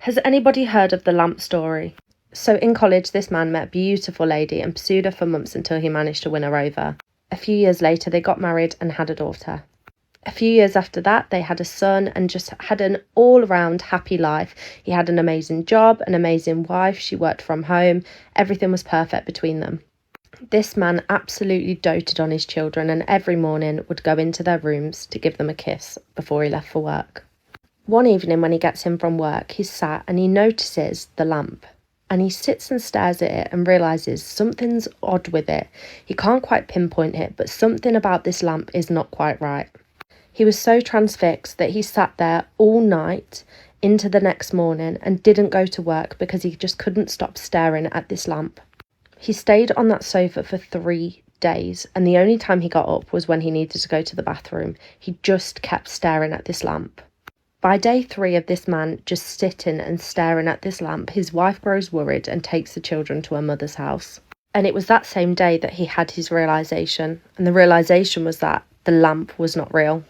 Has anybody heard of the lamp story? So in college, this man met a beautiful lady and pursued her for months until he managed to win her over. A few years later, they got married and had a daughter. A few years after that, they had a son and just had an all-around happy life. He had an amazing job, an amazing wife, she worked from home, everything was perfect between them. This man absolutely doted on his children and every morning would go into their rooms to give them a kiss before he left for work. One evening when he gets in from work, he's sat and he notices the lamp. And he sits and stares at it and realises something's odd with it. He can't quite pinpoint it, but something about this lamp is not quite right. He was so transfixed that he sat there all night into the next morning and didn't go to work because he just couldn't stop staring at this lamp. He stayed on that sofa for 3 days, and the only time he got up was when he needed to go to the bathroom. He just kept staring at this lamp. By day 3 of this man just sitting and staring at this lamp, his wife grows worried and takes the children to her mother's house. And it was that same day that he had his realisation, and the realisation was that the lamp was not real.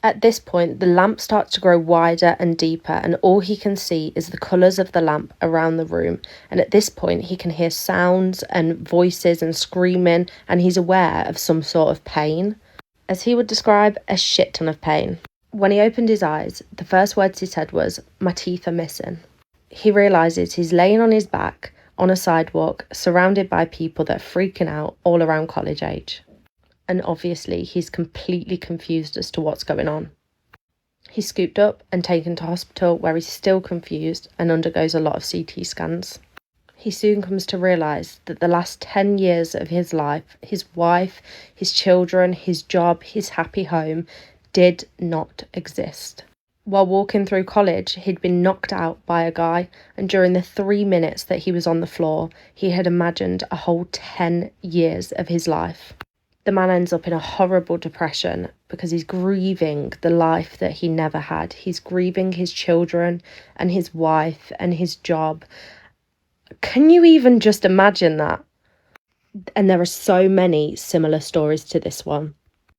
At this point, the lamp starts to grow wider and deeper, and all he can see is the colours of the lamp around the room. And at this point, he can hear sounds and voices and screaming, and he's aware of some sort of pain. As he would describe, a shit ton of pain. When he opened his eyes, the first words he said was, "My teeth are missing." He realises he's laying on his back on a sidewalk, surrounded by people that are freaking out all around college age. And obviously he's completely confused as to what's going on. He's scooped up and taken to hospital where he's still confused and undergoes a lot of CT scans. He soon comes to realise that the last 10 years of his life, his wife, his children, his job, his happy home, did not exist. While walking through college, he'd been knocked out by a guy, and during the 3 minutes that he was on the floor, he had imagined a whole 10 years of his life. The man ends up in a horrible depression because he's grieving the life that he never had. He's grieving his children and his wife and his job. Can you even just imagine that? And there are so many similar stories to this one.